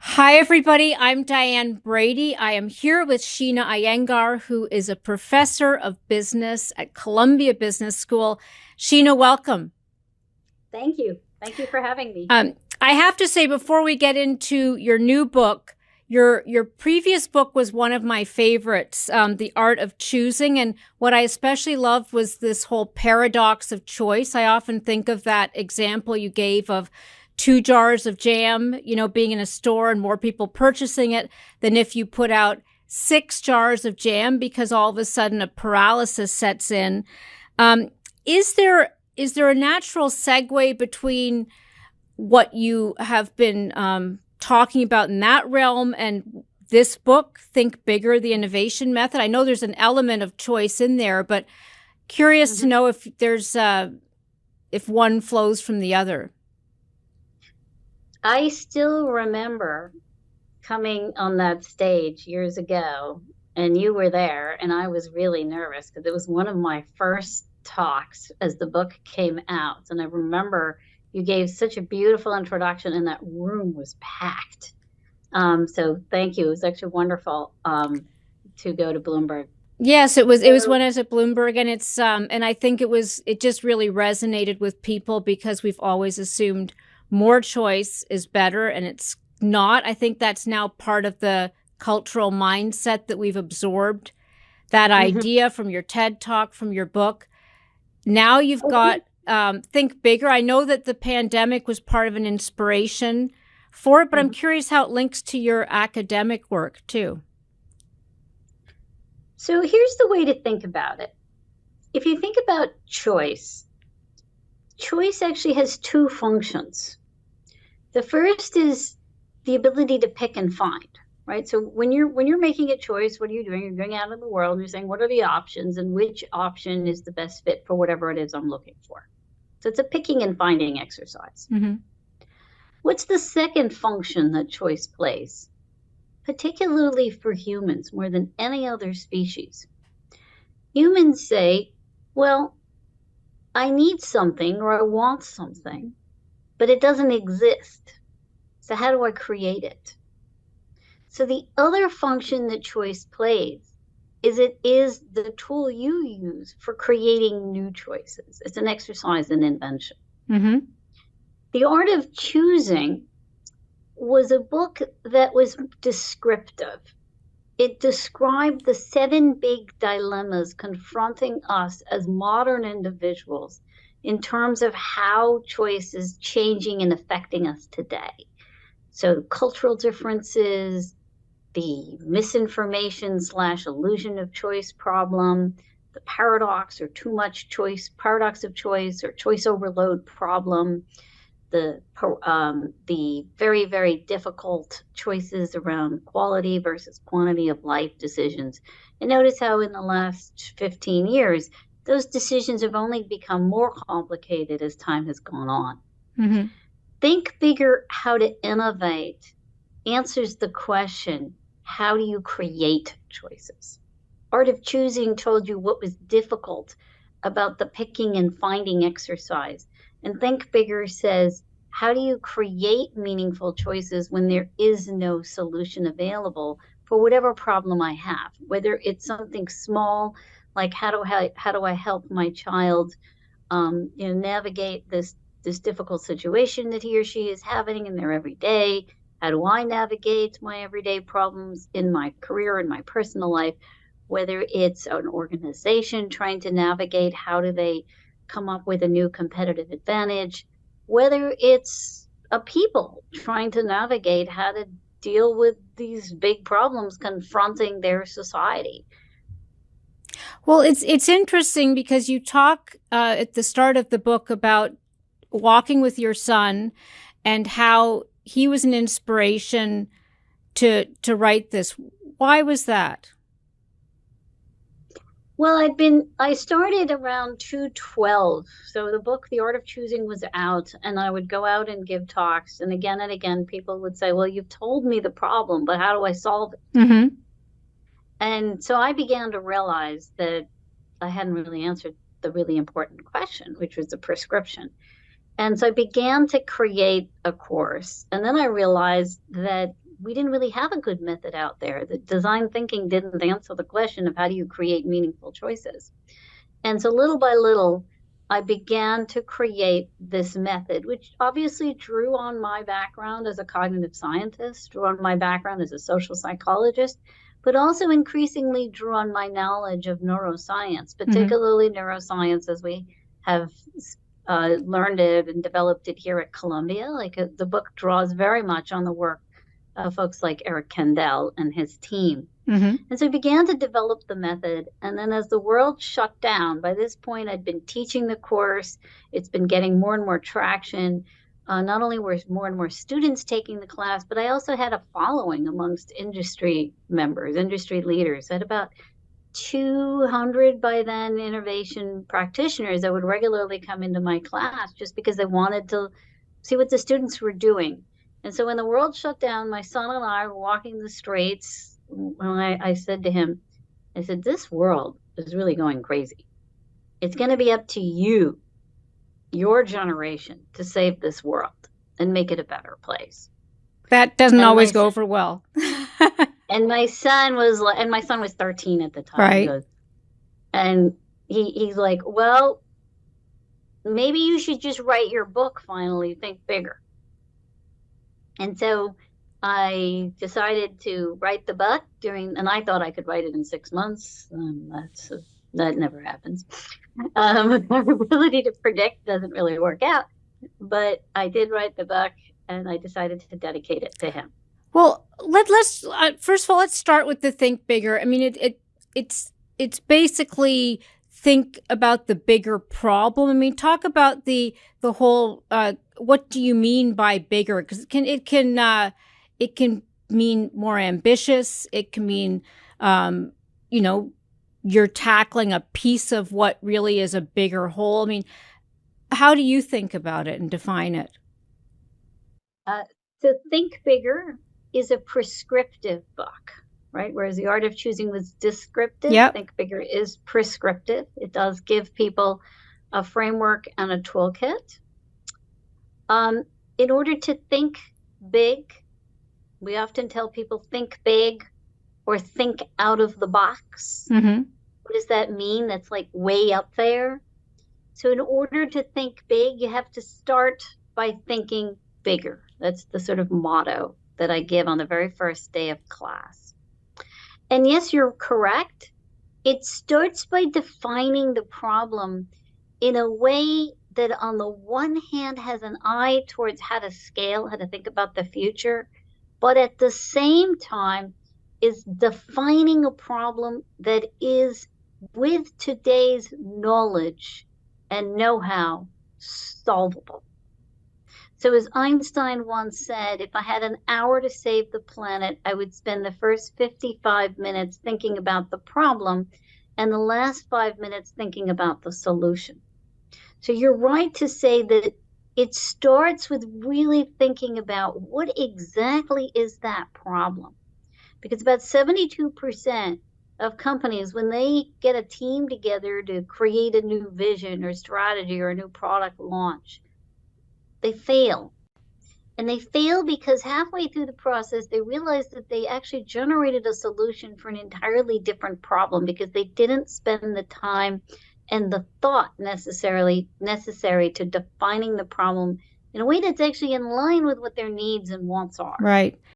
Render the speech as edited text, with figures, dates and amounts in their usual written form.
Hi, everybody. I'm Diane Brady. I am here with Sheena Iyengar, who is a professor of business at Columbia Business School. Sheena, welcome. Thank you. Thank you for having me. I have to say, before we get into your new book, your previous book was one of my favorites, The Art of Choosing. And what I especially loved was this whole paradox of choice. I often think of that example you gave of 2 jars of jam, being in a store and more people purchasing it than if you put out 6 jars of jam because all of a sudden a paralysis sets in. Is there a natural segue between what you have been talking about in that realm and this book, Think Bigger, the Innovation Method? I know there's an element of choice in there, but curious to know if there's if one flows from the other. I still remember coming on that stage years ago, and you were there, and I was really nervous because it was one of my first talks as the book came out. And I remember you gave such a beautiful introduction, and that room was packed. So thank you. It was actually wonderful to go to Bloomberg. Yes, it was. It was when I was at Bloomberg, and and I think it just really resonated with people because we've always assumed more choice is better, and it's not. I think that's now part of the cultural mindset that we've absorbed. That idea from your TED Talk, from your book. Now you've got Think Bigger. I know that the pandemic was part of an inspiration for it, but I'm curious how it links to your academic work too. So here's the way to think about it. If you think about choice actually has two functions. The first is the ability to pick and find, right? So when you're making a choice, what are you doing? You're going out in the world and you're saying, what are the options and which option is the best fit for whatever it is I'm looking for? So it's a picking and finding exercise. What's the second function that choice plays? Particularly for humans more than any other species. Humans say, well, I need something or I want something, but it doesn't exist. So how do I create it? So the other function that choice plays is it is the tool you use for creating new choices. It's an exercise in invention. The Art of Choosing was a book that was descriptive. It described the 7 big dilemmas confronting us as modern individuals in terms of how choice is changing and affecting us today. So cultural differences, the misinformation / illusion of choice problem, the paradox or too much choice, paradox of choice or choice overload problem, the very, very difficult choices around quality versus quantity of life decisions. And notice how in the last 15 years, those decisions have only become more complicated as time has gone on. Think Bigger, How to Innovate answers the question, how do you create choices? Art of Choosing told you what was difficult about the picking and finding exercise. And Think Bigger says, how do you create meaningful choices when there is no solution available for whatever problem I have? Whether it's something small, like how do I help my child navigate this difficult situation that he or she is having in their everyday? How do I navigate my everyday problems in my career, in my personal life? Whether it's an organization trying to navigate how do they come up with a new competitive advantage, whether it's a people trying to navigate how to deal with these big problems confronting their society. Well, it's interesting because you talk at the start of the book about walking with your son and how he was an inspiration to write this. Why was that? Well, I started around 2012. So the book, The Art of Choosing, was out, and I would go out and give talks. And again, people would say, well, you've told me the problem, but how do I solve it? And so I began to realize that I hadn't really answered the really important question, which was the prescription. And so I began to create a course. And then I realized that we didn't really have a good method out there. The design thinking didn't answer the question of how do you create meaningful choices. And so little by little, I began to create this method, which obviously drew on my background as a cognitive scientist, drew on my background as a social psychologist, but also increasingly drew on my knowledge of neuroscience, particularly neuroscience as we have learned it and developed it here at Columbia. The book draws very much on the work of folks like Eric Kandel and his team. And so I began to develop the method. And then as the world shut down, by this point, I'd been teaching the course. It's been getting more and more traction. Not only were more and more students taking the class, but I also had a following amongst industry members, industry leaders. I had about 200 by then innovation practitioners that would regularly come into my class just because they wanted to see what the students were doing. And so when the world shut down, my son and I were walking the streets. I said to him, I said, this world is really going crazy. It's going to be up to you, your generation, to save this world and make it a better place. That doesn't always go over well. And my son was 13 at the time. Right. And he's like, well, maybe you should just write your book finally, think bigger. And so I decided to write the book and I thought I could write it in 6 months. That never happens. Our ability to predict doesn't really work out. But I did write the book, and I decided to dedicate it to him. Well, let's first of all, let's start with the think bigger. I mean, it's basically think about the bigger problem. I mean, talk about the whole. What do you mean by bigger? Because it can mean more ambitious. It can mean, you're tackling a piece of what really is a bigger whole. I mean, how do you think about it and define it? So Think Bigger is a prescriptive book, right? Whereas The Art of Choosing was descriptive. Yep. Think Bigger is prescriptive. It does give people a framework and a toolkit. In order to think big, we often tell people think big or think out of the box. What does that mean? That's like way up there. So in order to think big, you have to start by thinking bigger. That's the sort of motto that I give on the very first day of class. And yes, you're correct. It starts by defining the problem in a way that on the one hand has an eye towards how to scale, how to think about the future, but at the same time is defining a problem that is, with today's knowledge and know-how, solvable. So as Einstein once said, if I had an hour to save the planet, I would spend the first 55 minutes thinking about the problem and the last 5 minutes thinking about the solution. So you're right to say that it starts with really thinking about what exactly is that problem. Because about 72% of companies, when they get a team together to create a new vision or strategy or a new product launch, they fail. And they fail because halfway through the process, they realize that they actually generated a solution for an entirely different problem because they didn't spend the time and the thought necessary to defining the problem in a way that's actually in line with what their needs and wants are. Right.